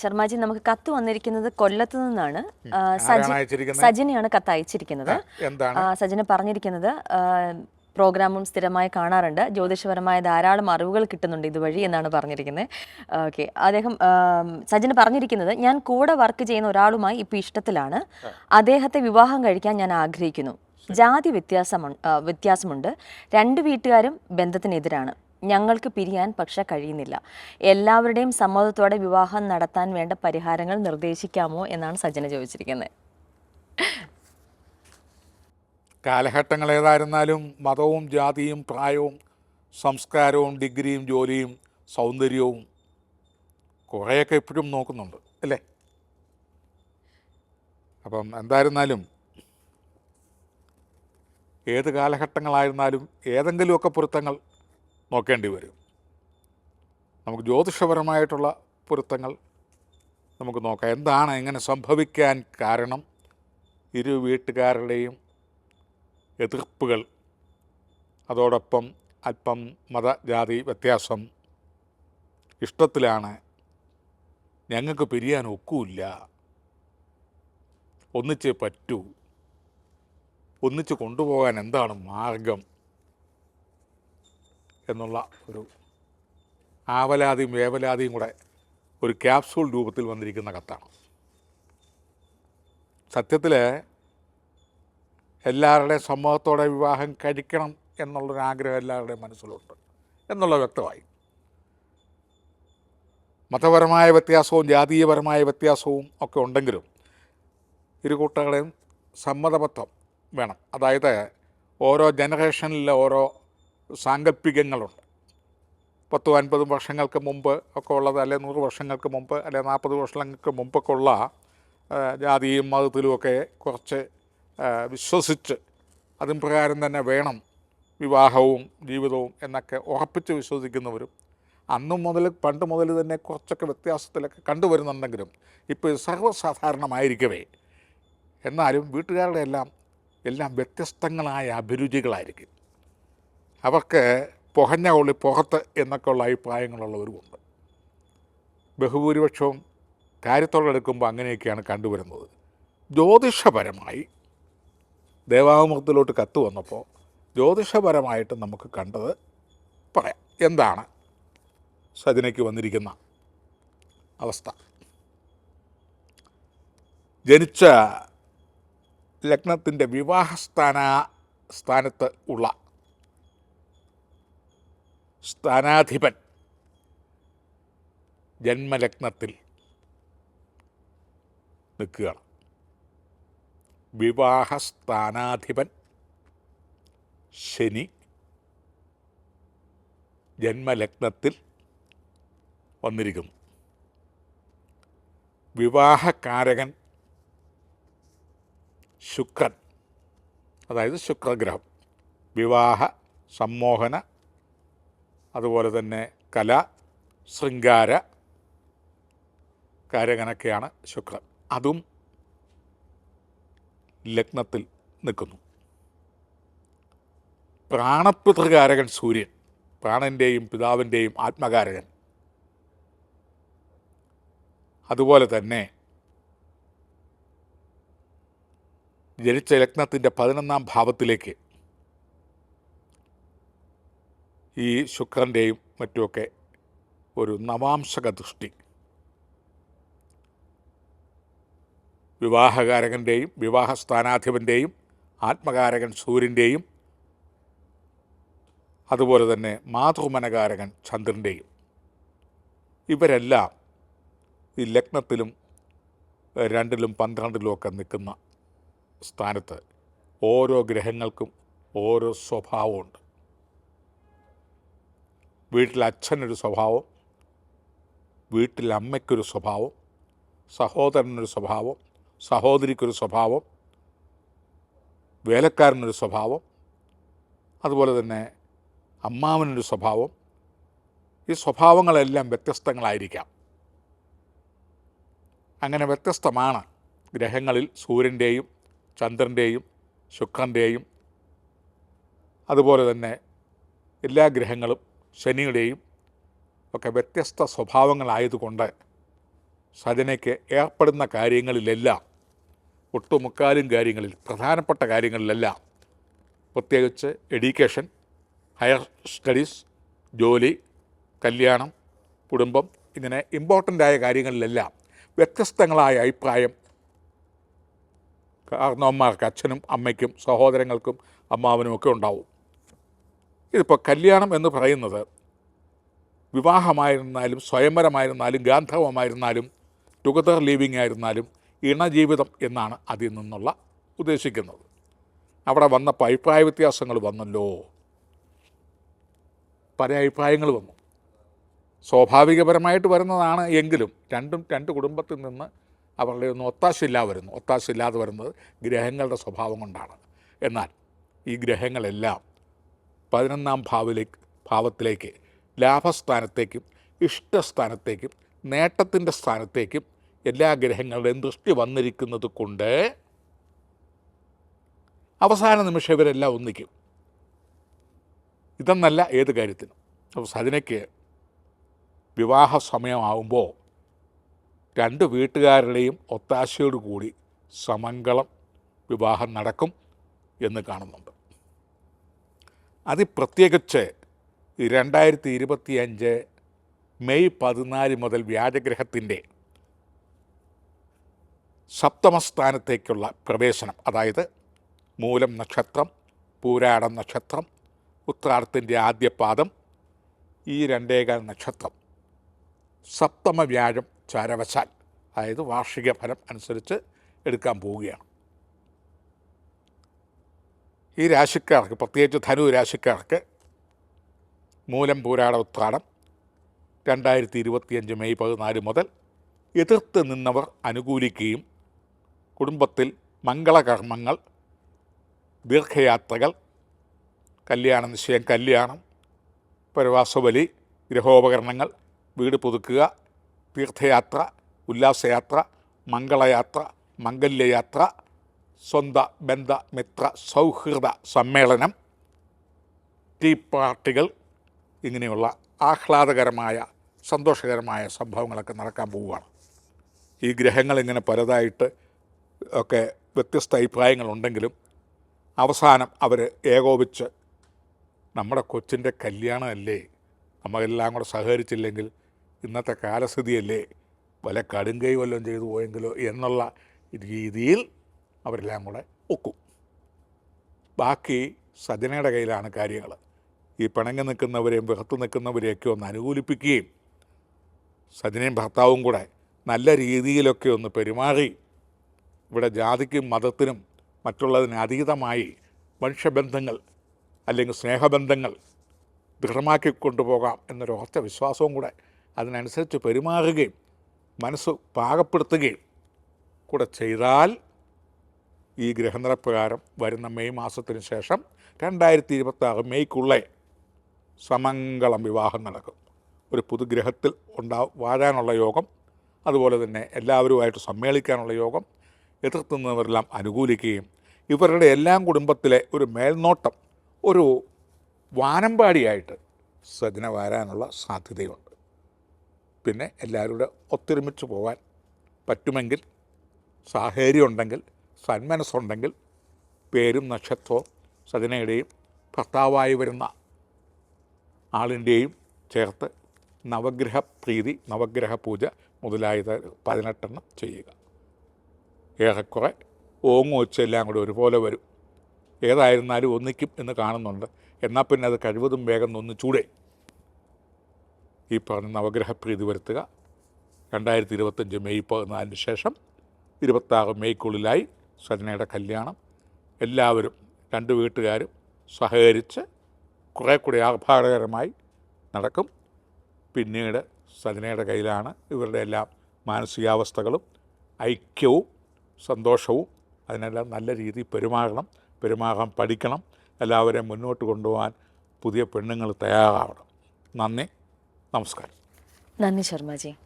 ശർമാജി, നമുക്ക് കത്ത് വന്നിരിക്കുന്നത് കൊല്ലത്ത് നിന്നാണ്. അയച്ചിരിക്കുന്നത്? സജിനയാണ് കത്ത് അയച്ചിരിക്കുന്നത്. എന്താണ് സജിന പറഞ്ഞിരിക്കുന്നത്, പ്രോഗ്രാമും സ്ഥിരമായി കാണാറുണ്ട്, ജ്യോതിഷപരമായ ധാരാളം അറിവുകൾ കിട്ടുന്നുണ്ട് ഇതുവഴി എന്നാണ് പറഞ്ഞിരിക്കുന്നത്. ഓക്കെ, സജിന പറഞ്ഞിരിക്കുന്നത്, ഞാൻ കൂടെ വർക്ക് ചെയ്യുന്ന ഒരാളുമായി ഇപ്പോൾ ഇഷ്ടത്തിലാണ്. അദ്ദേഹത്തെ വിവാഹം കഴിക്കാൻ ഞാൻ ആഗ്രഹിക്കുന്നു. ജാതി വ്യത്യാസമുണ്ട്. രണ്ട് വീട്ടുകാരും ബന്ധത്തിനെതിരാണ്. ഞങ്ങൾക്ക് പിരിയാൻ പക്ഷെ കഴിയുന്നില്ല. എല്ലാവരുടെയും സമ്മതത്തോടെ വിവാഹം നടത്താൻ വേണ്ട പരിഹാരങ്ങൾ നിർദ്ദേശിക്കാമോ എന്നാണ് സജ്ജന ചോദിച്ചിരിക്കുന്നത്. കാലഘട്ടങ്ങൾ ഏതായിരുന്നാലും മതവും ജാതിയും പ്രായവും സംസ്കാരവും ഡിഗ്രിയും ജോലിയും സൗന്ദര്യവും കുറേയൊക്കെ എപ്പോഴും നോക്കുന്നുണ്ട് അല്ലേ? അപ്പം എന്തായിരുന്നാലും ഏത് കാലഘട്ടങ്ങളായിരുന്നാലും ഏതെങ്കിലുമൊക്കെ പൊരുത്തങ്ങൾ നോക്കേണ്ടി വരും. നമുക്ക് ജ്യോതിഷപരമായിട്ടുള്ള പൊരുത്തങ്ങൾ നമുക്ക് നോക്കാം. എന്താണ് ഇങ്ങനെ സംഭവിക്കാൻ കാരണം? ഇരു വീട്ടുകാരുടെയും എതിർപ്പുകൾ, അതോടൊപ്പം അല്പം മതജാതി വ്യത്യാസം, ഇഷ്ടത്തിലാണ്, ഞങ്ങൾക്ക് പിരിയാൻ ഒക്കില്ല, ഒന്നിച്ചേ പറ്റൂ, ഒന്നിച്ച് കൊണ്ടുപോകാൻ എന്താണ് മാർഗം എന്നുള്ള ഒരു ആവലാതിയും വേവലാതിയും കൂടെ ഒരു ക്യാപ്സൂൾ രൂപത്തിൽ വന്നിരിക്കുന്ന കത്താണ്. സത്യത്തിൽ എല്ലാവരുടെയും സമ്മതത്തോടെ വിവാഹം കഴിക്കണം എന്നുള്ളൊരാഗ്രഹം എല്ലാവരുടെയും മനസ്സിലുണ്ട് എന്നുള്ള വ്യക്തമായി. മതപരമായ വ്യത്യാസവും ജാതീയപരമായ വ്യത്യാസവും ഒക്കെ ഉണ്ടെങ്കിലും ഇരു കൂട്ടരുടെയും സമ്മതപത്വം വേണം. അതായത് ഓരോ ജനറേഷനിലെ ഓരോ സാങ്കല്പികങ്ങളുണ്ട്. 10-50 വർഷങ്ങൾക്ക് മുമ്പ് ഒക്കെ ഉള്ളത്, അല്ലെ 100 വർഷങ്ങൾക്ക് മുമ്പ്, അല്ലെ 40 വർഷങ്ങൾക്ക് മുമ്പൊക്കെ ഉള്ള ജാതിയും മതത്തിലുമൊക്കെ കുറച്ച് വിശ്വസിച്ച് അതിന് പ്രകാരം തന്നെ വേണം വിവാഹവും ജീവിതവും എന്നൊക്കെ ഉറപ്പിച്ച് വിശ്വസിക്കുന്നവരും പണ്ട് മുതൽ തന്നെ കുറച്ചൊക്കെ വ്യത്യാസത്തിലൊക്കെ കണ്ടുവരുന്നുണ്ടെങ്കിലും ഇപ്പോൾ ഇത് സർവ്വസാധാരണമായിരിക്കവേ എന്നാലും വീട്ടുകാരുടെ എല്ലാം വ്യത്യസ്തങ്ങളായ അഭിരുചികളായിരിക്കും. അവർക്ക് പുകഞ്ഞ കൊള്ളി പുറത്ത് എന്നൊക്കെയുള്ള അഭിപ്രായങ്ങളുള്ളവരുമുണ്ട്. ബഹുഭൂരിപക്ഷവും കാര്യത്തോടെടുക്കുമ്പോൾ അങ്ങനെയൊക്കെയാണ് കണ്ടുവരുന്നത്. ജ്യോതിഷപരമായി ദേവാമൃതത്തിലോട്ട് കത്ത് വന്നപ്പോൾ ജ്യോതിഷപരമായിട്ട് നമുക്ക് കണ്ടത് പറയാം. എന്താണ് സജനയ്ക്ക് വന്നിരിക്കുന്ന അവസ്ഥ? ജനിച്ച ലഗ്നത്തിൻ്റെ സ്ഥാനത്ത് ഉള്ള സ്ഥാനാധിപൻ ജന്മലഗ്നത്തിൽ നിൽക്കുകയാണ്. വിവാഹസ്ഥാനാധിപൻ ശനി ജന്മലഗ്നത്തിൽ വന്നിരിക്കുന്നു. വിവാഹകാരകൻ ശുക്രൻ, അതായത് ശുക്രഗ്രഹം, വിവാഹ, സമ്മോഹന, അതുപോലെ തന്നെ കല, ശൃംഗാര കാരകനൊക്കെയാണ് ശുക്രൻ. അതും ലഗ്നത്തിൽ നിൽക്കുന്നു. പ്രാണപിതൃകാരകൻ സൂര്യൻ, പ്രാണൻ്റെയും പിതാവിൻ്റെയും ആത്മകാരകൻ. അതുപോലെ തന്നെ ജനിച്ച ലഗ്നത്തിൻ്റെ 11ാം ഭാവത്തിലേക്ക് ഈ ശുക്രൻ്റെയും മറ്റുമൊക്കെ ഒരു നവാംശക ദൃഷ്ടി വിവാഹകാരകൻ്റെയും വിവാഹസ്ഥാനാധിപൻ്റെയും ആത്മകാരകൻ സൂര്യൻ്റെയും അതുപോലെ തന്നെ മാതൃമനകാരകൻ ചന്ദ്രൻ്റെയും, ഇവരെല്ലാം ഈ ലഗ്നത്തിലും 2-ലും 12-ലും ഒക്കെ നിൽക്കുന്ന സ്ഥാനത്ത് ഓരോ ഗ്രഹങ്ങൾക്കും ഓരോ സ്വഭാവമുണ്ട്. വീട്ടിൽ അച്ഛനൊരു സ്വഭാവം, വീട്ടിൽ അമ്മയ്ക്കൊരു സ്വഭാവം, സഹോദരനൊരു സ്വഭാവം, സഹോദരിക്കൊരു സ്വഭാവം, വേലക്കാരനൊരു സ്വഭാവം, അതുപോലെ തന്നെ അമ്മാവനൊരു സ്വഭാവം. ഈ സ്വഭാവങ്ങളെല്ലാം വ്യത്യസ്തങ്ങളായിരിക്കാം. അങ്ങനെ വ്യത്യസ്തമാണ് ഗ്രഹങ്ങളിൽ സൂര്യൻ്റെയും ചന്ദ്രൻ്റെയും ശുക്രൻ്റെയും അതുപോലെ തന്നെ എല്ലാ ഗ്രഹങ്ങളും ശനിയുടെയും ഒക്കെ വ്യത്യസ്ത സ്വഭാവങ്ങളായതുകൊണ്ട് സജനയ്ക്ക് ഏർപ്പെടുന്ന കാര്യങ്ങളിലെല്ലാം, ഒട്ടുമുക്കാലും കാര്യങ്ങളിൽ, പ്രധാനപ്പെട്ട കാര്യങ്ങളിലെല്ലാം, പ്രത്യേകിച്ച് എഡ്യൂക്കേഷൻ, ഹയർ സ്റ്റഡീസ്, ജോലി, കല്യാണം, കുടുംബം, ഇങ്ങനെ ഇമ്പോർട്ടൻ്റായ കാര്യങ്ങളിലെല്ലാം വ്യത്യസ്തങ്ങളായ അഭിപ്രായം കാരണവന്മാർക്ക്, അച്ഛനും അമ്മയ്ക്കും സഹോദരങ്ങൾക്കും അമ്മാവനും ഒക്കെ ഉണ്ടാവും. ഇതിപ്പോൾ കല്യാണം എന്ന് പറയുന്നത് വിവാഹമായിരുന്നാലും സ്വയംവരമായിരുന്നാലും ഗാന്ധർവമായിരുന്നാലും ടുഗദർ ലിവിങ് ആയിരുന്നാലും ഇണജീവിതം എന്നാണ് അതിൽ നിന്നുള്ള ഉദ്ദേശിക്കുന്നത്. അവിടെ വന്നപ്പോൾ അഭിപ്രായ വ്യത്യാസങ്ങൾ വന്നല്ലോ, പല അഭിപ്രായങ്ങൾ വന്നു. സ്വാഭാവികപരമായിട്ട് വരുന്നതാണ് എങ്കിലും രണ്ട് കുടുംബത്തിൽ നിന്ന് അവരുടെ ഒന്നും ഒത്താശയില്ലാതെ വരുന്നത് ഗ്രഹങ്ങളുടെ സ്വഭാവം കൊണ്ടാണ്. എന്നാൽ ഈ ഗ്രഹങ്ങളെല്ലാം 11ാം ഭാവത്തിലേക്ക്, ലാഭസ്ഥാനത്തേക്കും ഇഷ്ടസ്ഥാനത്തേക്കും നേട്ടത്തിൻ്റെ സ്ഥാനത്തേക്കും എല്ലാ ഗ്രഹങ്ങളുടെയും ദൃഷ്ടി വന്നിരിക്കുന്നത് കൊണ്ട് അവസാന നിമിഷം ഇവരെല്ലാം ഒന്നിക്കും. ഇതെന്നല്ല ഏത് കാര്യത്തിനും. അപ്പോൾ സജനയ്ക്ക് വിവാഹ സമയമാകുമ്പോൾ രണ്ട് വീട്ടുകാരുടെയും ഒത്താശയോടുകൂടി സമംഗളം വിവാഹം നടക്കും എന്ന് കാണുന്നുണ്ട്. അത് പ്രത്യേകിച്ച് 2025 മെയ് 14 മുതൽ വ്യാഴഗ്രഹത്തിൻ്റെ സപ്തമസ്ഥാനത്തേക്കുള്ള പ്രവേശനം, അതായത് മൂലം നക്ഷത്രം, പൂരാടം നക്ഷത്രം, ഉത്രാടത്തിൻ്റെ ആദ്യ പാദം, ഈ 2.25 നക്ഷത്രം, സപ്തമ വ്യാഴം ചാരവശാൽ, അതായത് വാർഷിക ഫലം അനുസരിച്ച് എടുക്കാൻ പോവുകയാണ്. ഈ രാശിക്കാർക്ക്, പ്രത്യേകിച്ച് ധനു രാശിക്കാർക്ക് മൂലം പൂരാട ഉത്രാടം 2025 മെയ് 14 മുതൽ എതിർത്ത് നിന്നവർ അനുകൂലിക്കുകയും കുടുംബത്തിൽ മംഗളകർമ്മങ്ങൾ, ദീർഘയാത്രകൾ, കല്യാണ നിശ്ചയം, കല്യാണം, പരവാസബലി, ഗൃഹോപകരണങ്ങൾ, വീട് പുതുക്കുക, തീർത്ഥയാത്ര, ഉല്ലാസയാത്ര, മംഗളയാത്ര, മംഗല്യയാത്ര, സ്വന്ത ബന്ധ മിത്ര സൗഹൃദ സമ്മേളനം, ടീ പാർട്ടികൾ, ഇങ്ങനെയുള്ള ആഹ്ലാദകരമായ സന്തോഷകരമായ സംഭവങ്ങളൊക്കെ നടക്കാൻ പോവുകയാണ്. ഈ ഗ്രഹങ്ങളിങ്ങനെ പലതായിട്ട് ഒക്കെ വ്യത്യസ്ത അഭിപ്രായങ്ങളുണ്ടെങ്കിലും അവസാനം അവർ ഏകോപിച്ച് നമ്മുടെ കൊച്ചിൻ്റെ കല്യാണമല്ലേ, നമ്മളെല്ലാം കൂടെ സഹകരിച്ചില്ലെങ്കിൽ ഇന്നത്തെ കാലസ്ഥിതിയല്ലേ, വല്ല കടുങ്കൈ വല്ലതും ചെയ്തു പോയെങ്കിലോ എന്നുള്ള രീതിയിൽ അവരെല്ലാം കൂടെ ഒക്കും. ബാക്കി സജനയുടെ കയ്യിലാണ് കാര്യങ്ങൾ. ഈ പിണങ്ങി നിൽക്കുന്നവരെയും വെറുത്ത് നിൽക്കുന്നവരെയൊക്കെ ഒന്ന് അനുകൂലിപ്പിക്കുകയും സജനയും ഭർത്താവും കൂടെ നല്ല രീതിയിലൊക്കെ ഒന്ന് പെരുമാറി ഇവിടെ ജാതിക്കും മതത്തിനും മറ്റുള്ളതിന് അതീതമായി മനുഷ്യബന്ധങ്ങൾ അല്ലെങ്കിൽ സ്നേഹബന്ധങ്ങൾ ദൃഢമാക്കി കൊണ്ടുപോകാം എന്നൊരൊറ്റ വിശ്വാസവും കൂടെ അതിനനുസരിച്ച് പെരുമാറുകയും മനസ്സ് പാകപ്പെടുത്തുകയും കൂടെ ചെയ്താൽ ഈ ഗ്രഹനിലപ്രകാരം വരുന്ന മെയ് മാസത്തിന് ശേഷം 2026 മെയ്ക്കുള്ളേ സമംഗളം വിവാഹം നടക്കും. ഒരു പുതുഗ്രഹത്തിൽ വാഴാനുള്ള യോഗം, അതുപോലെ തന്നെ എല്ലാവരുമായിട്ട് സമ്മേളിക്കാനുള്ള യോഗം, എതിർത്തുന്നവരെല്ലാം അനുകൂലിക്കുകയും ഇവരുടെ എല്ലാം കുടുംബത്തിലെ ഒരു മേൽനോട്ടം ഒരു വാനമ്പാടിയായിട്ട് സജന വരാനുള്ള സാധ്യതയുണ്ട്. പിന്നെ എല്ലാവരുടെ ഒത്തൊരുമിച്ച് പോകാൻ പറ്റുമെങ്കിൽ, സാഹചര്യം ഉണ്ടെങ്കിൽ, സന്മനസ്സുണ്ടെങ്കിൽ പേരും നക്ഷത്രവും സജനയുടെയും ഭർത്താവായി വരുന്ന ആളിൻ്റെയും ചേർത്ത് നവഗ്രഹ പൂജ മുതലായത് 18 ചെയ്യുക. ഏറെക്കുറെ ഓങ്ങും ഒച്ചെല്ലാം കൂടെ ഒരുപോലെ വരും. ഏതായിരുന്നാലും ഒന്നിക്കും എന്ന് കാണുന്നുണ്ട്. എന്നാൽ പിന്നെ അത് കഴിവതും വേഗം ഒന്നിച്ചൂടെ ഈ പറഞ്ഞ നവഗ്രഹപ്രീതി വരുത്തുക. 2025 മെയ് 14 ശേഷം 26 മെയ്ക്കുള്ളിലായി സജനയുടെ കല്യാണം എല്ലാവരും രണ്ട് വീട്ടുകാരും സഹകരിച്ച് കുറേ കൂടി ആർഭാടകരമായി നടക്കും. പിന്നീട് സജനയുടെ കയ്യിലാണ് ഇവരുടെ എല്ലാം മാനസികാവസ്ഥകളും ഐക്യവും സന്തോഷവും. അതിനെല്ലാം നല്ല രീതിയിൽ പെരുമാറാൻ പഠിക്കണം. എല്ലാവരെയും മുന്നോട്ട് കൊണ്ടുപോകാൻ പുതിയ പെണ്ണുങ്ങൾ തയ്യാറാവണം. നന്ദി, നമസ്കാരം. നന്ദി ശർമ്മജി.